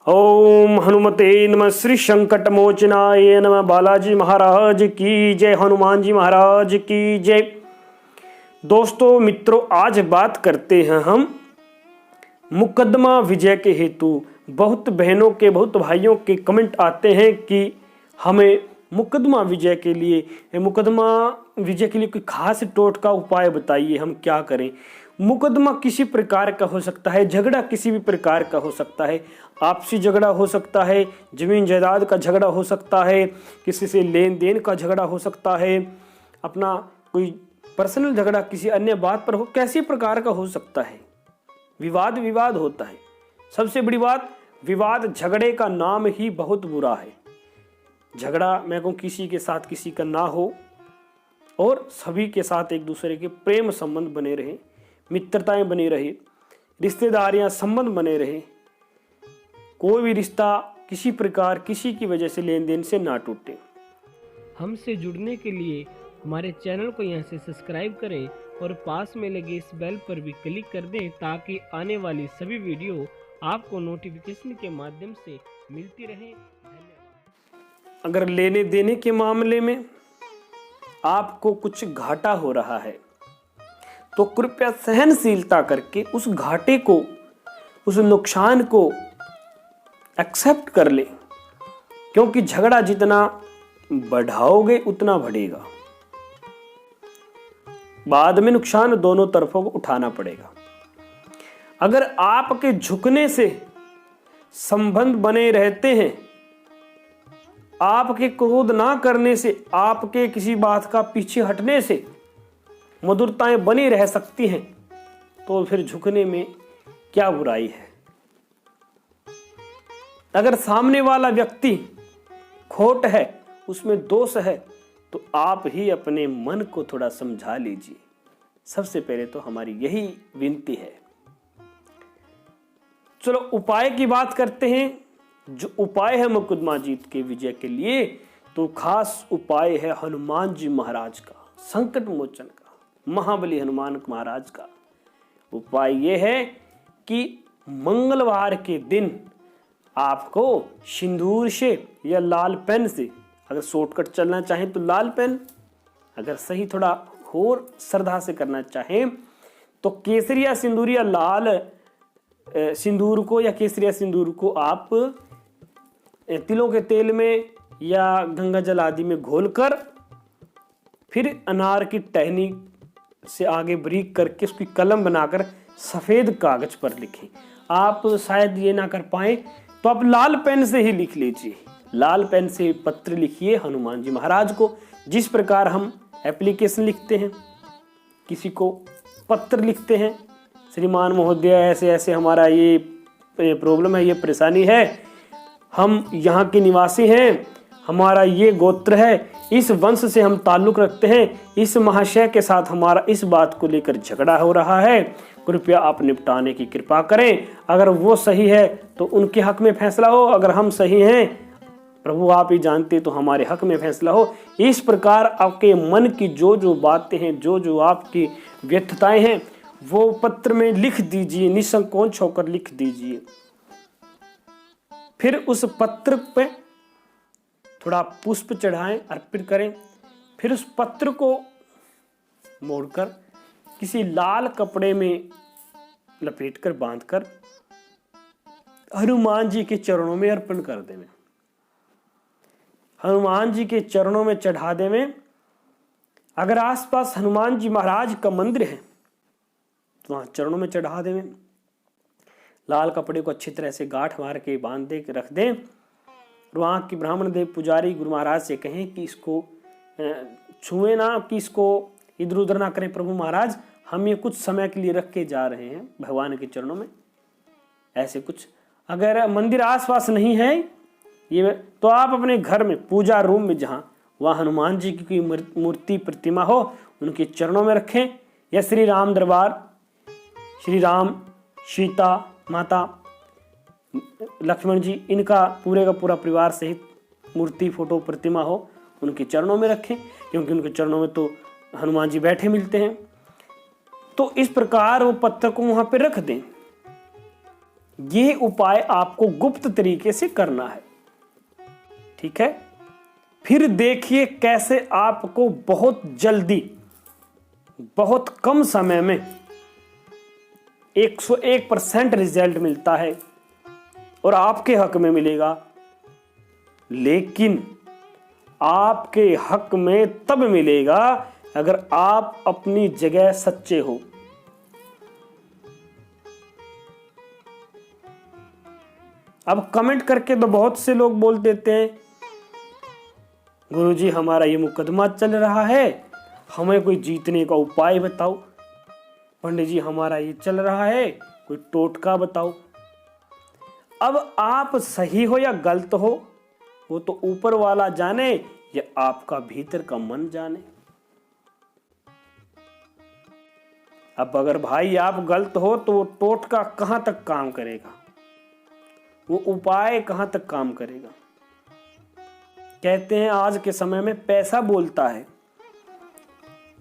ओम हनुमते नमः। श्री संकट मोचनाय नमः। बालाजी महाराज की जय। हनुमान जी महाराज की जय। दोस्तों मित्रों, आज बात करते हैं हम मुकदमा विजय के हेतु। बहुत बहनों के, बहुत भाइयों के कमेंट आते हैं कि हमें मुकदमा विजय के लिए कोई खास टोटका उपाय बताइए, हम क्या करें। मुकदमा किसी प्रकार का हो सकता है, झगड़ा किसी भी प्रकार का हो सकता है। आपसी झगड़ा हो सकता है, जमीन जायदाद का झगड़ा हो सकता है, किसी से लेन देन का झगड़ा हो सकता है, अपना कोई पर्सनल झगड़ा किसी अन्य बात पर हो, कैसी प्रकार का हो सकता है। विवाद होता है। सबसे बड़ी बात, विवाद झगड़े का नाम ही बहुत बुरा है। झगड़ा मैं कहूँ किसी के साथ किसी का ना हो और सभी के साथ एक दूसरे के प्रेम संबंध बने रहे, मित्रताएं बनी रहे, रिश्तेदारियां संबंध बने रहे। कोई भी रिश्ता किसी प्रकार किसी की वजह से लेन देन से ना टूटे। हमसे जुड़ने के लिए हमारे चैनल को यहाँ से सब्सक्राइब करें और पास में लगे इस बेल पर भी क्लिक कर दें ताकि आने वाली सभी वीडियो आपको नोटिफिकेशन के माध्यम से मिलती रहे। धन्यवाद। अगर लेने देने के मामले में आपको कुछ घाटा हो रहा है तो कृपया सहनशीलता करके उस घाटे को, उस नुकसान को एक्सेप्ट कर ले, क्योंकि झगड़ा जितना बढ़ाओगे उतना बढ़ेगा। बाद में नुकसान दोनों तरफों को उठाना पड़ेगा। अगर आपके झुकने से संबंध बने रहते हैं, आपके क्रोध ना करने से, आपके किसी बात का पीछे हटने से मधुरताएं बनी रह सकती हैं, तो फिर झुकने में क्या बुराई है। अगर सामने वाला व्यक्ति खोट है, उसमें दोष है, तो आप ही अपने मन को थोड़ा समझा लीजिए। सबसे पहले तो हमारी यही विनती है। चलो उपाय की बात करते हैं। जो उपाय है मुकदमा जीत के विजय के लिए, तो खास उपाय है हनुमान जी महाराज का, संकट मोचन का, महाबली हनुमान महाराज का। उपाय यह है कि मंगलवार के दिन आपको सिंदूर से या लाल पेन से, अगर शॉर्टकट चलना चाहें तो लाल पेन, अगर सही थोड़ा और श्रद्धा से करना चाहें तो केसरिया सिंदूर या लाल सिंदूर को या केसरिया सिंदूर को आप तिलों के तेल में या गंगा जल आदि में घोलकर फिर अनार की टहनी से आगे बारीक करके उसकी कलम बनाकर सफेद कागज पर लिखें। आप शायद ये ना कर पाए तो आप लाल पेन से ही लिख लीजिए। लाल पेन से पत्र लिखिए हनुमान जी महाराज को। जिस प्रकार हम एप्लीकेशन लिखते हैं, किसी को पत्र लिखते हैं, श्रीमान महोदय ऐसे ऐसे हमारा ये प्रॉब्लम है, ये परेशानी है, हम यहाँ के निवासी हैं, हमारा ये गोत्र है, इस वंश से हम ताल्लुक रखते हैं, इस महाशय के साथ हमारा इस बात को लेकर झगड़ा हो रहा है, कृपया आप निपटाने की कृपा करें। अगर वो सही है तो उनके हक में फैसला हो, अगर हम सही हैं प्रभु आप ही जानते तो हमारे हक में फैसला हो। इस प्रकार आपके मन की जो जो बातें हैं, जो जो आपकी व्यर्थताएं हैं, वो पत्र में लिख दीजिए, निसंकोच होकर लिख दीजिए। फिर उस पत्र पे थोड़ा पुष्प चढ़ाएं, अर्पित करें। फिर उस पत्र को मोड़कर किसी लाल कपड़े में लपेटकर बांधकर हनुमान जी के चरणों में अर्पण कर देवें, हनुमान जी के चरणों में चढ़ा देवें। अगर आसपास हनुमान जी महाराज का मंदिर है तो वहां चरणों में चढ़ा देवें। लाल कपड़े को अच्छी तरह से गांठ मार के बांध दे रख दें। वहां की ब्राह्मण देव पुजारी गुरु महाराज से कहें कि इसको छुए ना, कि इसको इधर उधर ना करें। प्रभु महाराज हम ये कुछ समय के लिए रख के जा रहे हैं भगवान के चरणों में, ऐसे कुछ। अगर मंदिर आसपास नहीं है ये, तो आप अपने घर में पूजा रूम में जहाँ वहाँ हनुमान जी की कोई मूर्ति प्रतिमा हो उनके चरणों में रखें। या श्री राम दरबार, श्री राम, सीता माता, लक्ष्मण जी, इनका पूरे का पूरा परिवार सहित मूर्ति, फोटो, प्रतिमा हो उनके चरणों में रखें, क्योंकि उनके चरणों में तो हनुमान जी बैठे मिलते हैं। तो इस प्रकार वो पत्थर को वहां पे रख दें। ये उपाय आपको गुप्त तरीके से करना है। ठीक है, फिर देखिए कैसे आपको बहुत जल्दी, बहुत कम समय में 101% रिजल्ट मिलता है और आपके हक में मिलेगा। लेकिन आपके हक में तब मिलेगा अगर आप अपनी जगह सच्चे हो। अब कमेंट करके तो बहुत से लोग बोल देते हैं, गुरुजी हमारा ये मुकदमा चल रहा है, हमें कोई जीतने का उपाय बताओ। पंडित जी हमारा ये चल रहा है, कोई टोटका बताओ। अब आप सही हो या गलत हो वो तो ऊपर वाला जाने या आपका भीतर का मन जाने। अब अगर भाई आप गलत हो तो वो टोटका कहां तक काम करेगा, वो उपाय कहां तक काम करेगा। कहते हैं आज के समय में पैसा बोलता है।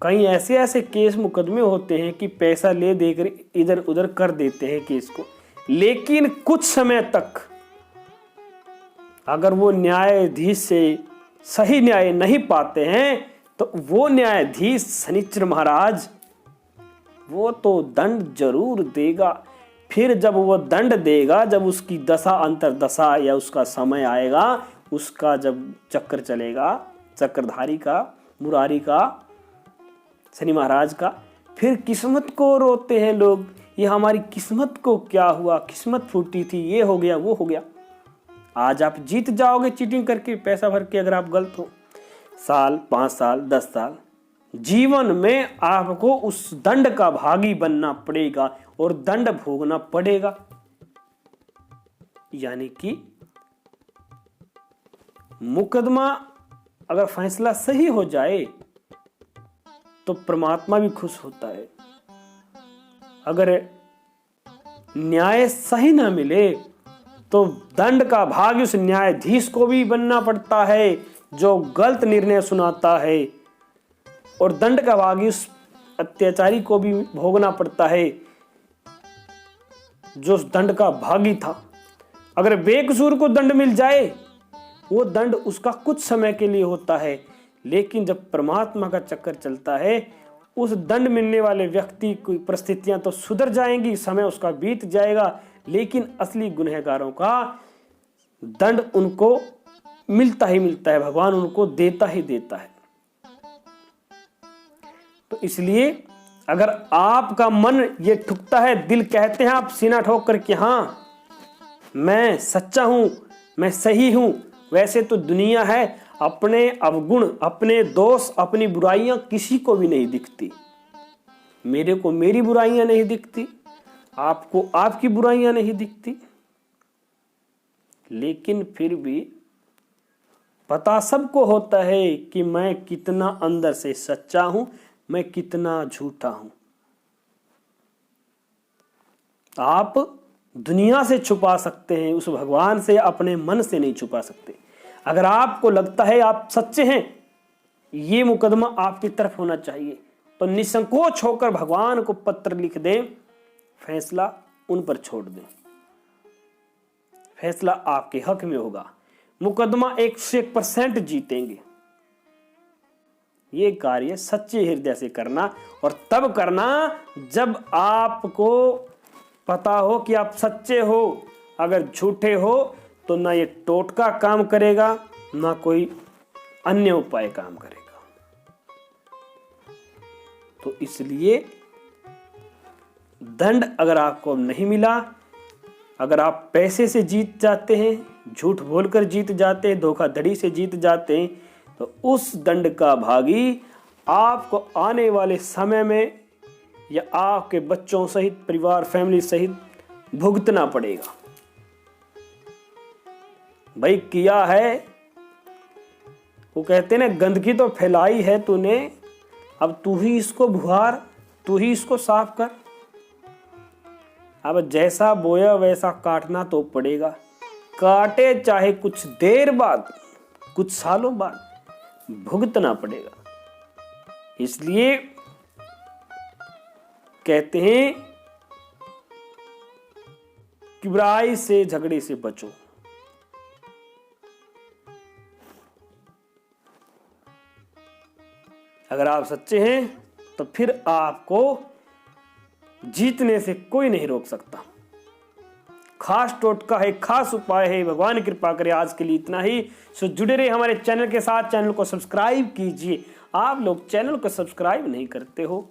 कई ऐसे ऐसे केस मुकदमे होते हैं कि पैसा ले देकर इधर उधर कर देते हैं केस को, लेकिन कुछ समय तक अगर वो न्यायाधीश से सही न्याय नहीं पाते हैं तो वो न्यायाधीश शनिचर महाराज वो तो दंड जरूर देगा। फिर जब वो दंड देगा, जब उसकी दशा अंतरदशा या उसका समय आएगा, उसका जब चक्कर चलेगा, चक्रधारी का, मुरारी का, शनि महाराज का, फिर किस्मत को रोते हैं लोग, ये हमारी किस्मत को क्या हुआ, किस्मत फूटी थी, ये हो गया वो हो गया। आज आप जीत जाओगे चीटिंग करके पैसा भर के, अगर आप गलत हो, साल 5 साल 10 साल जीवन में आपको उस दंड का भागी बनना पड़ेगा और दंड भोगना पड़ेगा। यानी कि मुकदमा अगर फैसला सही हो जाए तो परमात्मा भी खुश होता है। अगर न्याय सही ना मिले तो दंड का भागी उस न्यायाधीश को भी बनना पड़ता है जो गलत निर्णय सुनाता है, और दंड का भागी उस अत्याचारी को भी भोगना पड़ता है जो उस दंड का भागी था। अगर बेकसूर को दंड मिल जाए वो दंड उसका कुछ समय के लिए होता है, लेकिन जब परमात्मा का चक्कर चलता है उस दंड मिलने वाले व्यक्ति की परिस्थितियां तो सुधर जाएंगी, समय उसका बीत जाएगा, लेकिन असली गुनहगारों का दंड उनको मिलता ही मिलता है, भगवान उनको देता ही देता है। तो इसलिए अगर आपका मन ये ठुकता है, दिल कहते हैं आप सीना ठोक कर कि हाँ मैं सच्चा हूं, मैं सही हूं, वैसे तो दुनिया है अपने अवगुण, अपने दोष, अपनी बुराइयां किसी को भी नहीं दिखती। मेरे को मेरी बुराइयां नहीं दिखती, आपको आपकी बुराइयां नहीं दिखती, लेकिन फिर भी पता सबको होता है कि मैं कितना अंदर से सच्चा हूं, मैं कितना झूठा हूं। आप दुनिया से छुपा सकते हैं, उस भगवान से अपने मन से नहीं छुपा सकते। अगर आपको लगता है आप सच्चे हैं, ये मुकदमा आपकी तरफ होना चाहिए, तो निसंकोच होकर भगवान को पत्र लिख दें, फैसला उन पर छोड़ दें, फैसला आपके हक में होगा, मुकदमा 101% जीतेंगे। ये कार्य सच्चे हृदय से करना, और तब करना जब आपको पता हो कि आप सच्चे हो। अगर झूठे हो तो ना ये टोटका काम करेगा, ना कोई अन्य उपाय काम करेगा। तो इसलिए दंड अगर आपको नहीं मिला, अगर आप पैसे से जीत जाते हैं, झूठ बोलकर जीत जाते हैं, धोखाधड़ी से जीत जाते हैं, तो उस दंड का भागी आपको आने वाले समय में या आपके बच्चों सहित, परिवार, फैमिली सहित भुगतना पड़ेगा। भाई किया है, वो कहते ना गंदगी तो फैलाई है तूने, अब तू ही इसको भुआर, तू ही इसको साफ कर। अब जैसा बोया वैसा काटना तो पड़ेगा, काटे चाहे कुछ देर बाद, कुछ सालों बाद भुगतना पड़ेगा। इसलिए कहते हैं बुराई से झगड़े से बचो। अगर आप सच्चे हैं तो फिर आपको जीतने से कोई नहीं रोक सकता। खास टोटका है, खास उपाय है, भगवान कृपा करे। आज के लिए इतना ही। सो जुड़े रहे हमारे चैनल के साथ, चैनल को सब्सक्राइब कीजिए। आप लोग चैनल को सब्सक्राइब नहीं करते हो,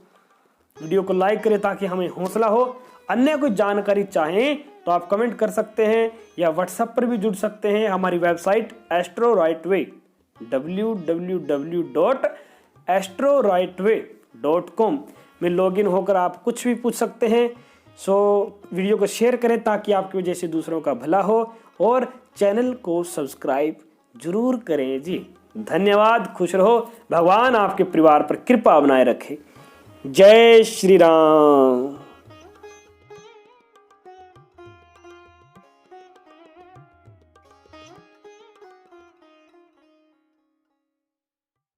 वीडियो को लाइक करें ताकि हमें हौसला हो। अन्य कोई जानकारी चाहें तो आप कमेंट कर सकते हैं या व्हाट्सएप पर भी जुड़ सकते हैं। हमारी website astro right way www.astrorightway.com में लॉगिन होकर आप कुछ भी पूछ सकते हैं। सो वीडियो को शेयर करें ताकि आपकी वजह से दूसरों का भला हो, और चैनल को सब्सक्राइब जरूर करें जी। धन्यवाद। खुश रहो। भगवान आपके परिवार पर कृपा बनाए रखे। जय श्री राम।